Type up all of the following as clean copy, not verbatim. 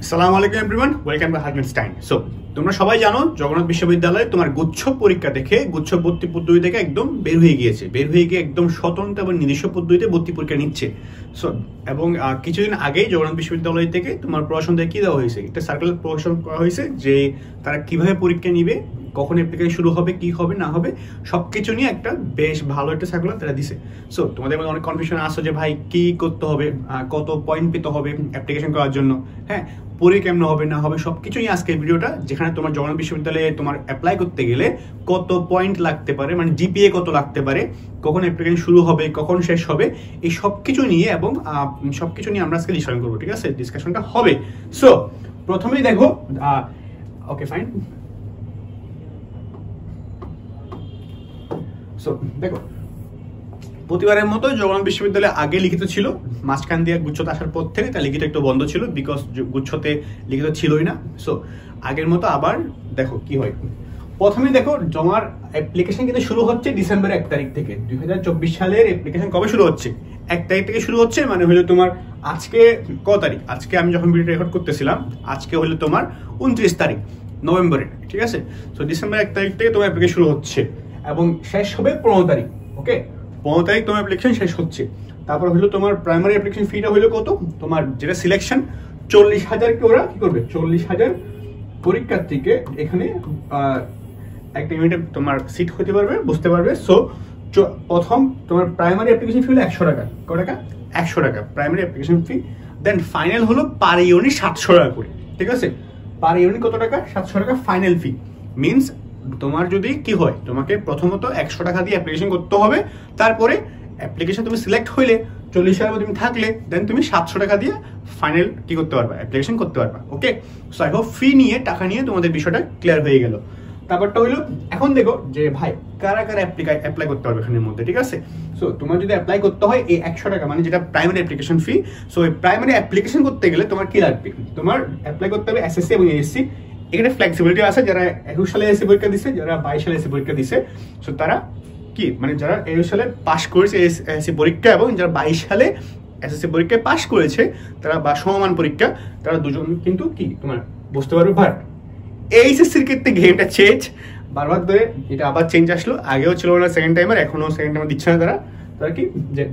আসসালামু আলাইকুম everyone, welcome to হার্টম্যানস্টাইন। So তোমরা সবাই জানো জগন্নাথ বিশ্ববিদ্যালয়ে তোমার গুচ্ছ পরীক্ষা দেখে গুচ্ছ ভর্তি পদ্ধতি থেকে একদম বের হয়ে গিয়ে একদম স্বতন্ত্র এবং নিজস্ব পদ্ধতিতে ভর্তি পরীক্ষা নিচ্ছে। সো এবং কিছুদিন আগেই জগন্নাথ বিশ্ববিদ্যালয় থেকে তোমার প্রশাসন থেকে কি দেওয়া হয়েছে, একটা সার্কুলার প্রকাশন করা হয়েছে যে তারা কিভাবে পরীক্ষা নিবে, কখন অ্যাপ্লিকেশন শুরু হবে, কি হবে না হবে সবকিছু নিয়ে একটা বেশ ভালো একটা সার্কুলার তারা দিছে। সো তোমাদের মধ্যে অনেক কনফিউশন আসছে যে ভাই কি করতে হবে, কত পয়েন্ট পেতে হবে অ্যাপ্লিকেশন করার জন্য, হ্যাঁ পরীক্ষা কেমন হবে না হবে সবকিছুই আজকে ভিডিওটা, যেখানে তোমার জগন্নাথ বিশ্ববিদ্যালয়ে তোমার অ্যাপ্লাই করতে গেলে কত পয়েন্ট লাগতে পারে, মানে জিপিএ কত লাগতে পারে, কখন অ্যাপ্লিকেশন শুরু হবে, কখন শেষ হবে, এই সবকিছু নিয়ে এবং সবকিছু নিয়ে আমরা আজকে ডিসকাশন করবো। ঠিক আছে, ডিসকাশনটা হবে। সো প্রথমেই দেখো, ওকে ফাইন। সো দেখো, প্রতিবারের মতো জগন্নাথ বিশ্ববিদ্যালয়ে আগে লিখিত ছিল, মাঝখান দিয়ে গুচ্ছতে আসার পর থেকে তার লিখিত একটু বন্ধ ছিল, বিকজ গুচ্ছতে লিখিত ছিলই না। সো আগের মতো আবার দেখো কি হয়। প্রথমে দেখো, জমার অ্যাপ্লিকেশন কিন্তু শুরু হচ্ছে ডিসেম্বর 1 তারিখ থেকে। 2024 সালের অ্যাপ্লিকেশন কবে শুরু হচ্ছে? 1 তারিখ থেকে শুরু হচ্ছে, মানে হলো তোমার আজকে ক তারিখ, আজকে আমি যখন ভিডিও রেকর্ড করতেছিলাম আজকে হলো তোমার 29 তারিখ নভেম্বরের। ঠিক আছে, তো ডিসেম্বর 1 তারিখ থেকে তোমার অ্যাপ্লিকেশন শুরু হচ্ছে এবং শেষ হবে 15 তারিখ। ওকে, 15 তারিখ তোমার অ্যাপ্লিকেশন শেষ হচ্ছে। তারপর হলো তোমার প্রাইমারি অ্যাপ্লিকেশন ফিটা হলো কত, তোমার যেটা সিলেকশন 40,000 কে ওরা কি করবে, 40,000 পরীক্ষার্থীকে এখানে একটা ইউনিটে তোমার সিট হতে পারবে, বুঝতে পারবে। সো প্রথম তোমার প্রাইমারি অ্যাপ্লিকেশন ফি হলো 100 টাকা। কত টাকা? 100 টাকা primary application fee. Then final হলো পার ইউনিট 700 টাকা করে। ঠিক আছে, পার ইউনিট কত টাকা? 700 টাকা ফাইনাল ফি। মিনস তোমার যদি কি হয়, তোমাকে প্রথমত 100 টাকা দিয়ে অ্যাপ্লিকেশন করতে হবে, তারপরে অ্যাপ্লিকেশন তুমি সিলেক্ট হইলে 40,000 তুমি থাকলে দেন তুমি 700 টাকা দিয়ে ফাইনাল কি করতে পারবা, অ্যাপ্লিকেশন করতে পারবা। ওকে, সো আই হোপ ফি নিয়ে টাকা নিয়ে তোমাদের বিষয়টা ক্লিয়ার হয়ে গেল। তারপরটা হইলো, এখন দেখো যে ভাই কারা কারা অ্যাপ্লাই করতে পারবে এখানের মধ্যে। ঠিক আছে, সো তোমার যদি অ্যাপ্লাই করতে হয় এই 100 টাকা, মানে যেটা প্রাইমারি অ্যাপ্লিকেশন ফি। সো এই প্রাইমারি অ্যাপ্লিকেশন করতে গেলে তোমার কি লাগবে, তোমার অ্যাপ্লাই করতে হবে এসএসসি এবং এএসসি। এখানে ফ্লেক্সিবিলিটি আছে, যারা 21 সালে এসএসসি পরীক্ষা দিছে, যারা 22 সালে এসএসসি পরীক্ষা দিছে, সো তারা কি মানে যারা 21 সালে পাস করেছে এসএসসি পরীক্ষা এবং যারা 22 সালে এসএসসি পরীক্ষায় পাস করেছে, তারা বা সমমান পরীক্ষা, তারা দুজন কিন্তু কি তোমার বুঝতে পারবে। বাট এইচএসসির ক্ষেত্রে গেমটা চেঞ্জ, বারবার ধরে এটা আবার চেঞ্জ আসলো, আগেও ছিল না সেকেন্ড টাইমার, এখনো সেকেন্ড টাইমার দিচ্ছে না তারা। তারা কি যে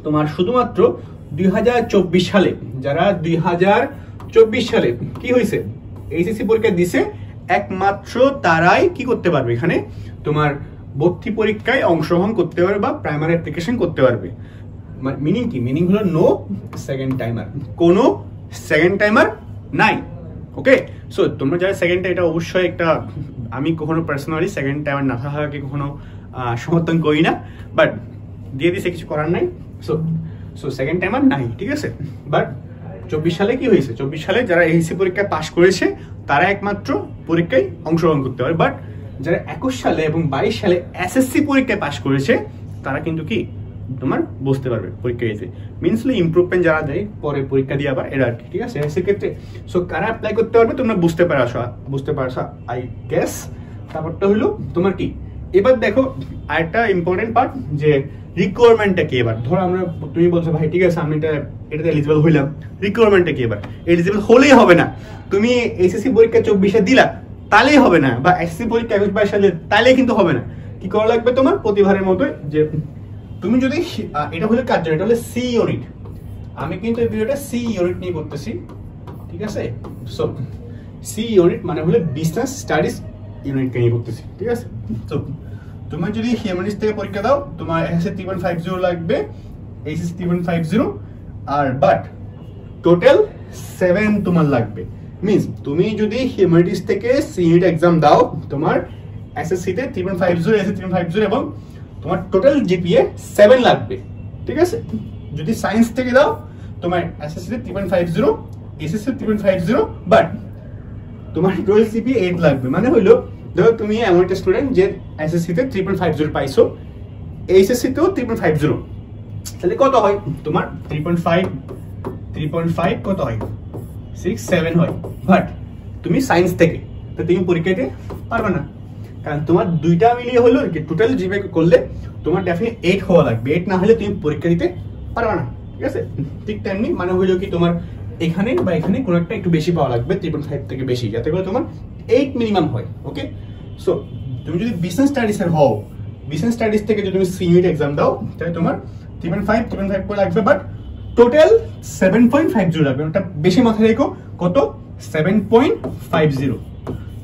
তোমার শুধুমাত্র 2024 সালে, যারা 2024 সালে কি হয়েছে এইচএসসি পরীক্ষা দিছে, একমাত্র তারাই কি করতে পারবে, এখানে তোমার ভর্তি পরীক্ষায় অংশগ্রহণ করতে পারবে বা প্রাইমারি অ্যাপ্লিকেশন করতে পারবে। মিনিং কি? মিনিং হলো নো সেকেন্ড টাইমার, কোনো সেকেন্ড টাইমার নাই। ওকে, সো তোমরা যারা সেকেন্ড টাইম, এটা অবশ্যই একটা, আমি কখনো পার্সোনালি সেকেন্ড টাইমার না থাকাকে কখনো সমর্থন করি না, বাট দিয়ে দিছে, কিছু করার নাই। সো সেকেন্ড টাইমার নাই। ঠিক আছে, বাট 24 সালে কি হয়েছে, 24 সালে যারা এইচএসসি পরীক্ষায় পাশ করেছে তারা একমাত্র পরীক্ষায় অংশগ্রহণ করতে পারে। বাট যারা 21 সালে এবং 22 সালে এসএসসি পরীক্ষায় পাশ করেছে তারা কিন্তু কি তোমার বুঝতে পারবে পরীক্ষা দিতে। মিনস ইমপ্রুভমেন্ট যারা দেয় পরে পরীক্ষা দিয়ে আবার এরা আর কি। ঠিক আছে, সেক্ষেত্রে সো কারা অ্যাপ্লাই করতে পারবে তোমরা বুঝতে পারছো আই গেস। তারপরটা হলো তোমার কি, এবার দেখো আরেকটা ইম্পর্টেন্ট পার্ট, যে রিকোয়ারমেন্টটা কি। এবার ধরো আমরা, তুমি বলছো ভাই ঠিক আছে আমি এটাতে এলিজিবল হইলাম, রিকোয়ারমেন্টটা কি? এবার এলিজিবল হলেই হবে না, তুমি এসএসসি পরীক্ষা 24-এ দিলা তাহলেই হবে না, বা এসএসসি পরীক্ষা 21-22 সালে তাহলে কিন্তু হবে না। কি করা লাগবে তোমার? প্রতিবারের মতো যে তুমি যদি এটা হলো কাজ, এটা হলো সি ইউনিট, আমি কিন্তু এই ভিডিওটা সি ইউনিট নিয়ে করতেছি। ঠিক আছে, সো সি ইউনিট মানে হলো বিজনেস স্টাডিজ ইউনিটকে নিয়ে করতেছি। ঠিক আছে, তো তুমি যদি হিউম্যানিটিস থেকে পরীক্ষা দাও তোমার এসএসসি 3.50 লাগবে, এইচএসসি 3.50, আর বাট টোটাল 7 তোমার লাগবে। মিনস তুমি যদি হিউম্যানিটিস থেকে সি ইউনিট এক্সাম দাও তোমার এসএসসি তে 3.50, এসএসসি 3.50 এবং তোমার টোটাল জিপিএ 7 লাগবে। ঠিক আছে, যদি সায়েন্স থেকে দাও তোমার এসএসসি তে 3.50, এসএসসি 3.50, বাট তোমার টোটাল জিপিএ 8 লাগবে। মানে হলো ধরো তুমি এমন একটা স্টুডেন্ট যে এসএসসি তে 3.50 পাইছো, এইচএসসি তেও 3.50, তাহলে কত হয় তোমার 3.5 কত হয় 6, 7 হয়। বাট তুমি সায়েন্স থেকে, তো তুমি পরীক্ষা দিতে পারবে না, কারণ তোমার দুইটা মিলিয়ে হলো টোটাল জিপিএ করলে তোমার ডেফিনেটলি 8 হওয়া লাগবে। 8 না হলে তুমি পরীক্ষা দিতে পারবে না। ঠিক আছে, ঠিক তেমনি মানে হইলো কি তোমার এখানে বা এখানে কোনো একটা একটু বেশি পাওয়া লাগবে 3.5 থেকে বেশি, যাতে করে তোমার 8 মিনিমাম হয়। ওকে, সো তুমি যদি বিজনেস স্টাডিজের হও, বিজনেস স্টাডিজ থেকে যদি তুমি সিইউইট এক্সাম দাও তাহলে তোমার 3.5 করে লাগবে, বাট টোটাল 7.50 লাগবে। ওটা বেশি মাথায় রেখো, কত? 7.50,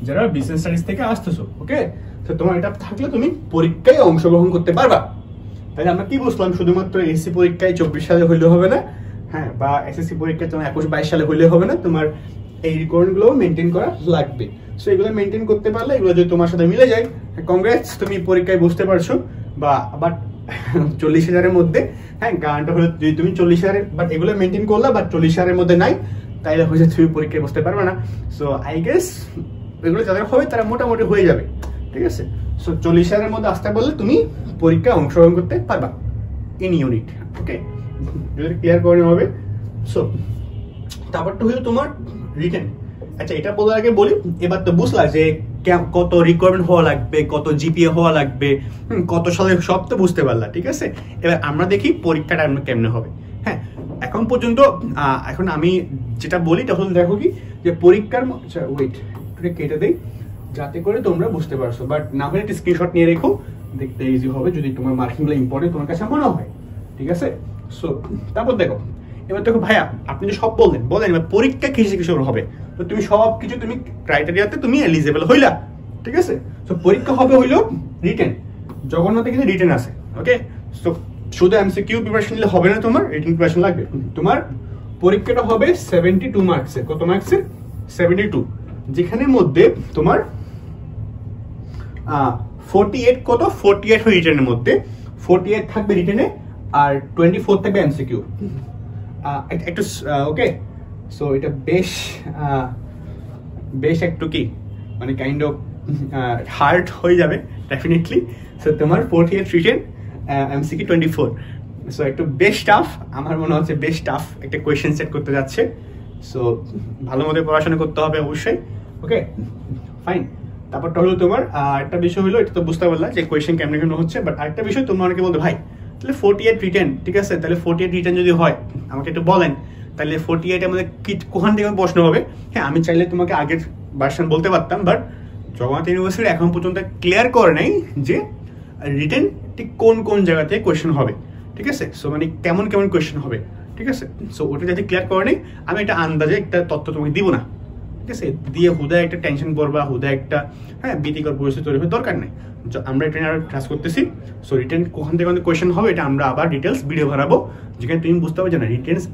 যারা বিজনেস স্টাডিজ থেকে আসতেছো। ওকে, তো তোমার এটা থাকলে তুমি পরীক্ষায় অংশগ্রহণ করতে পারবা। তাহলে আমরা কি বুঝলাম? শুধুমাত্র এসএসসি পরীক্ষায় 24 সালে হইলে হবে না, হ্যাঁ, বা এসএসসি পরীক্ষায় তোমার 21-22 সালে হইলে হবে না, তোমার এই রিকোয়ারমেন্টগুলো মেনটেন করা লাগবে। সো এগুলো মেনটেন করতে পারলে, এগুলো যদি তোমার সাথে মিলে যায়, কংগ্রেস, তুমি পরীক্ষায় বসতে পারছো। বা আবার 40,000-এর মধ্যে, হ্যাঁ, গানটা হলো যদি তুমি 40,000, বাট এগুলো মেনটেন করলা, বাট 40,000-এর মধ্যে নাই, তাইলে হয়েছে তুমি পরীক্ষায় বসতে পারবে না। সো আই গেস এগুলো যাদের হবে তারা মোটামুটি হয়ে যাবে, ঠিক আছে। সো 40,000-এর মধ্যে আসতে বললে তুমি পরীক্ষায় অংশগ্রহণ করতে পারবা ইন ইউনিট। ওকে, যদি ক্লিয়ার করে হবে। সো তারপরটা হলো তোমার রিটেন। আচ্ছা, এটা বলার আগে বলি, এবার তো বুঝলা যে কত রিকোয়ারমেন্ট হওয়া লাগবে, কত জিপিএ হওয়া লাগবে, কত সালে, সব তো বুঝতে পারলা, ঠিক আছে। এবার আমরা দেখি পরীক্ষাটা কেমনে হবে। হ্যাঁ, এখন পর্যন্ত এখন আমি যেটা বলি তখন দেখো কি যে পরীক্ষার, আচ্ছা ওয়েট একটু কেটে দেই যাতে করে তোমরা বুঝতে পারছো, বাট না হলে একটা স্ক্রিনশট নিয়ে রেখো, দেখতে ইজি হবে যদি তোমার মার্কিংগুলো ইম্পর্টেন্ট তোমার কাছে মনে হয়, ঠিক আছে। সো তারপর দেখো, এবার দেখো ভাইয়া আপনি যে সব বলেন এবার পরীক্ষা কিসে কিসে হবে, তো তুমি সব কিছু তুমি ক্রাইটেরিয়াতে তুমি এলিজিবল হইলা, ঠিক আছে। সো পরীক্ষা হবে হইলো রিটেন, জগন্নাথে কিন্তু রিটেন আছে। ওকে, সো শুধু এমসিকিউ প্রিপারেশন নিলে হবে না, তোমার রিটেন প্রিপারেশন লাগবে। তোমার পরীক্ষাটা হবে 72 মার্কসের। কত মার্কসের? 72, যেখানের মধ্যে তোমার 48, কত 48 হয় রিটেনের মধ্যে, 48 থাকবে রিটেনে, আর 24 থাকবে এমসিকিউ। একটু ওকে, সো এটা বেশ একটু কি মানে কাইন্ড অফ হার্ড হয়ে যাবে ডেফিনেটলি। সো তোমার 48 রিটেন, এমসিকিউ 24, সো একটু বেশ টাফ, আমার মনে হচ্ছে বেশ টাফ একটা কোয়েশ্চেন সেট করতে যাচ্ছে। সো ভালো মতো পড়াশোনা করতে হবে অবশ্যই। ওকে, ফাইন। তারপরটা হলো তোমার একটা বিষয় হলো, এটা তো বুঝতে পারলা যে কোয়েশ্চেন কেমন কেমন হচ্ছে, বাট আরেকটা বিষয় তোমরা অনেকে বলতে ভাই তাহলে 48 রিটেন, ঠিক আছে, তাহলে 48 রিটেন যদি হয় আমাকে একটু বলেন, তাহলে 48 এর মধ্যে কি কোখান থেকে প্রশ্ন হবে? হ্যাঁ, আমি চাইলে তোমাকে আগের ভার্সন বলতে পারতাম, বাট জগন্নাথ ইউনিভার্সিটি এখন পর্যন্ত ক্লিয়ার করে নাই যে রিটেন ঠিক কোন কোন জায়গা থেকে কোয়েশ্চেন হবে, ঠিক আছে। সো মানে কেমন কেমন কোয়েশ্চেন হবে, ঠিক আছে। সো ওটা যাতে ক্লিয়ার করে নেই, আমি একটা আন্দাজে একটা তথ্য তোমাকে দিব না, ঠিক আছে, দিয়ে হুদায় একটা টেনশন করবা, হুদায় একটা ভীতিকর পরিস্থিতি তৈরি হওয়ার দরকার নেই। আমরা এটা নিয়ে ক্লাস করতেছি। সো রিটেন কোখান থেকে কোয়েশ্চেন হবে এটা আমরা আবার ডিটেলস ভিডিও বানাবো, যেখানে তুমি বুঝতে পারবে যে না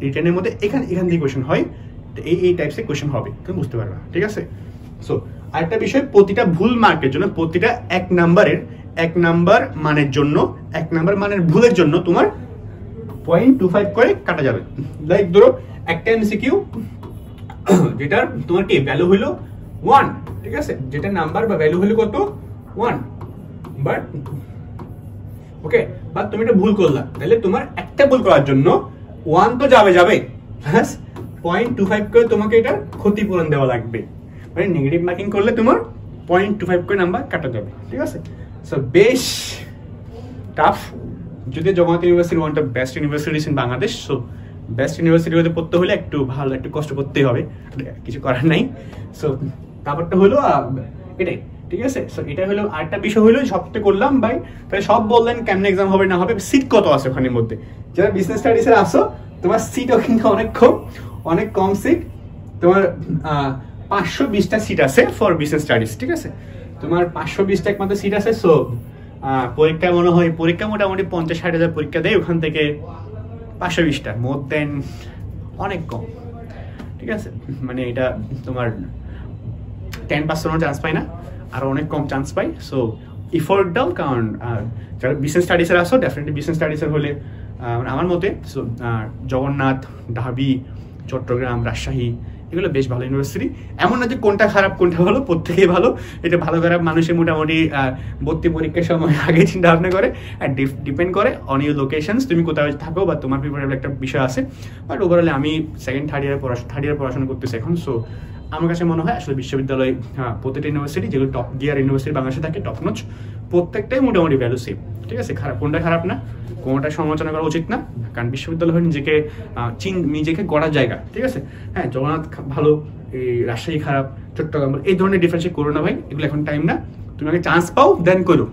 রিটেনের মধ্যে এখান থেকে কোয়েশ্চেন হয়, এই টাইপসের কোয়েশ্চেন হবে, তুমি বুঝতে পারবা, ঠিক আছে। সো আরেকটা বিষয়, প্রতিটা ভুল মার্কের জন্য, প্রতিটা 1 নাম্বার মানের জন্য, 1 নাম্বার মানের ভুলের জন্য তোমার 0.25 করে কাটা যাবে। লাইক ধরো একটা এমসিকিউ যেটার তোমার কি ভ্যালু হলো 1, ঠিক আছে, যেটা নাম্বার বা ভ্যালু হলো কত 1, বাট ওকে, বাট তুমি এটা ভুল করলা, তাহলে তোমার একটা ভুল করার জন্য 1 তো যাবে প্লাস 0.25 করে তোমাকে এটা ক্ষতিপূরণ দেওয়া লাগবে, মানে নেগেটিভ মার্কিং করলে তোমার 0.25 করে নাম্বার কাটা যাবে, ঠিক আছে। সো বেশ টাফ, যদি Jagannath university one of the best universities in Bangladesh. So best university হতে পড়তে হলে একটু ভালো, একটু কষ্ট করতেই হবে, কিছু করার নাই। সো তারপরটা হলো এটাই, ঠিক আছে। সো এটা হলো আরেকটা বিষয় হলো, সবটা করলাম ভাই, তাহলে সব বললেন কেমন এক্সাম হবে না হবে, সিট কত আছে ওখানের মধ্যে। যারা বিজনেস স্টাডিজে আসো তোমার সিটও কিন্তু অনেক কম সিট, তোমার 520টা সিট আছে ফর বিজনেস স্টাডিজ, ঠিক আছে, তোমার 520টা একমাত্র সিট আছে। সো পরীক্ষা মনে হয় মোটামুটি 50-60 হাজার পরীক্ষা দেয়, ওখান থেকে 520টা মোর দেন অনেক কম, ঠিক আছে, মানে এটা তোমার 10% চান্স পায় না, আর অনেক কম চান্স পাই। সো ইফোর্ট দাও, কারণ যারা বিজনেস স্টাডিজের আসো ডেফিনেটলি বিজনেস স্টাডিজের হলে আমার মতে জগন্নাথ, ঢাবি, চট্টগ্রাম, রাজশাহী এগুলো বেশ ভালো ইউনিভার্সিটি। এমন না যে কোনটা খারাপ কোনটা ভালো, প্রত্যেকেই ভালো। এটা ভালো খারাপ মানুষের মোটামুটি ভর্তি পরীক্ষার সময় আগে চিন্তা ভাবনা করে, আর ডিপেন্ড করে অন ইউর লোকেশনস, তুমি কোথাও থাকো বা তোমার প্রিপারেবল একটা বিষয় আছে। বাট ওভারঅলে আমি থার্ড ইয়ার পড়াশোনা করতেছি এখন। সো আমার কাছে মনে হয় আসলে বিশ্ববিদ্যালয়, প্রত্যেকটা ইউনিভার্সিটি যেগুলো টপ গিয়ার ইউনিভার্সিটি বাংলাদেশে থাকে, টপ নচ, প্রত্যেকটাই মোটামুটি ভ্যালু সেম। ঠিক আছে? খারাপ কোনটা খারাপ না, কোনোটা সমালোচনা করা উচিত না, কারণ বিশ্ববিদ্যালয় হল নিজেকে গড়ার জায়গা, ঠিক আছে? হ্যাঁ, জগন্নাথ ভালো, এই রাজশাহী খারাপ, চট্টগ্রাম, এই ধরনের ডিফারেন্সিয়েট করো না ভাই, এগুলো এখন টাইম না, তুমি আগে চান্স পাও দেন করো,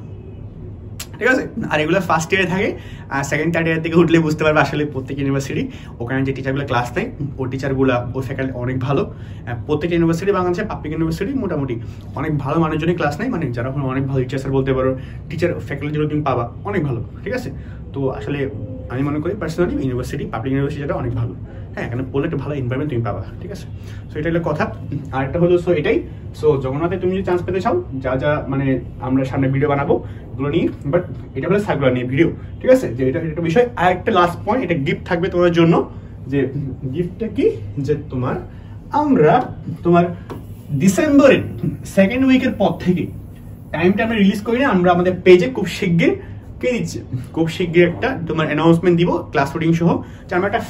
ঠিক আছে? আর এগুলো ফার্স্ট ইয়ারে থাকে, আর সেকেন্ড থার্ড ইয়ার থেকে উঠলে বুঝতে পারবে আসলে প্রত্যেক ইউনিভার্সিটি ওখানে যে টিচারগুলো ক্লাস নেয় ওই টিচারগুলো ওই ফ্যাকাল্টি অনেক ভালো। প্রত্যেক ইউনিভার্সিটি বাংলাদেশে পাবলিক ইউনিভার্সিটি মোটামুটি অনেক ভালো মানুষজনই ক্লাস নেয়, মানে যারা অনেক ভালো টিচার বলতে পারো, টিচার ফ্যাকাল্টি যেগুলো তুমি পাবা অনেক ভালো, ঠিক আছে? তো আসলে আমি মনে করি পার্সোনালি ইউনিভার্সিটি, পাবলিক ইউনিভার্সিটি যেটা অনেক ভালো, হ্যাঁ, এখানে পড়লে একটা ভালো এনভায়রনমেন্ট তুমি পাবা, ঠিক আছে? সো এটা হলো কথা। আর একটা হলো সো এটাই, সো জগন্নাথে তুমি যদি চান্স পেতে চাও, যা যা মানে আমরা সামনে ভিডিও বানাবো এগুলো নিয়ে, বাট এটা হলো সার্কুলার নিয়ে ভিডিও, ঠিক আছে? যে এটা একটা বিষয়। আর একটা লাস্ট পয়েন্ট, এটা গিফট থাকবে তোমার জন্য। যে গিফটটা কি, যে আমরা তোমার ডিসেম্বরের সেকেন্ড উইকের পর থেকে টাইমটা আমরা রিলিজ করি না, আমরা আমাদের পেজে খুব শিগগির কে দিচ্ছে, খুব শিগগির একটা তোমার অ্যানাউন্সমেন্ট দিব ক্লাস রুটিন সহ, যে আমরা একটা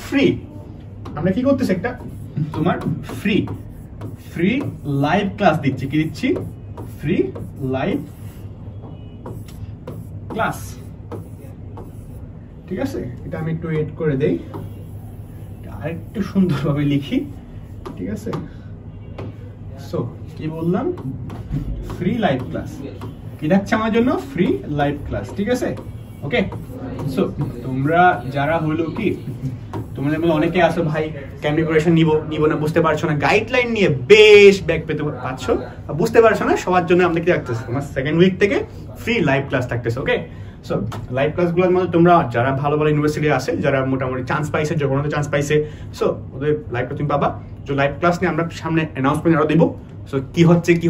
আমরা কি করতেছি, একটা তোমার ফ্রি লাইভ ক্লাস দিচ্ছি। কি দিচ্ছি? ফ্রি লাইভ ক্লাস, ঠিক আছে? এটা আমি একটু এড করে দেই, আরেকটু সুন্দরভাবে লিখি, ঠিক আছে? সো কি বললাম, ফ্রি লাইভ ক্লাস, কি থাকছে আমার জন্য? ফ্রি লাইভ ক্লাস, ঠিক আছে? ওকে, সো তোমরা যারা হলো কি তোমাদের মধ্যে অনেকে আসো ভাই কেমন প্রিপারেশন নিব না বুঝতে পারছো না, গাইডলাইন নিয়ে বেশ ব্যাক পেতে পারছো, বুঝতে পারছো না, সবার জন্য আমরা কি রাখতেছি, তোমার সেকেন্ড উইক থেকে ফ্রি লাইভ ক্লাস থাকতেছে। ওকে, সো লাইভ ক্লাসগুলোর মধ্যে তোমরা যারা ভালো ভালো ইউনিভার্সিটি আছে, যারা মোটামুটি চান্স পাইছে, জগন্নাথ চান্স পাইছে, সো ওদের লাইভটা তুমি পাবা। যে লাইভ ক্লাস নিয়ে আমরা সামনে অ্যানাউন্সমেন্ট আরো দিব। সো কি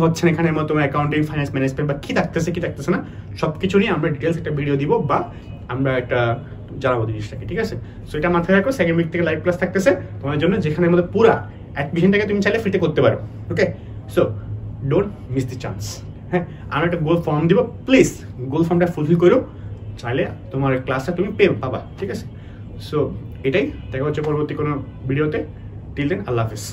হচ্ছে না এখানে তোমার অ্যাকাউন্টিং, ফাইন্যান্স ম্যানেজমেন্ট বা কি থাকতেছে না সবকিছু নিয়ে আমরা ডিটেলস একটা ভিডিও দিব, বা আমরা একটা জানাবো জিনিসটাকে, ঠিক আছে? সো এটা মাথায় রাখো, সেকেন্ড উইক থেকে লাইভ ক্লাস থাকতেছে তোমার জন্য, যেখানে আমাদের পুরা অ্যাডমিশনটাকে তুমি চাইলে ফ্রিতে করতে পারো। Okay, so don't miss the chance. হ্যাঁ, আমরা একটা গোল ফর্ম দিব, প্লিজ গোল ফর্মটা ফুলফিল করো, চাইলে তোমার ক্লাসটা তুমি পাবা, ঠিক আছে? সো এটাই, দেখা হচ্ছে পরবর্তী কোনো ভিডিওতে। টিল দেন, আল্লাহ হাফেজ।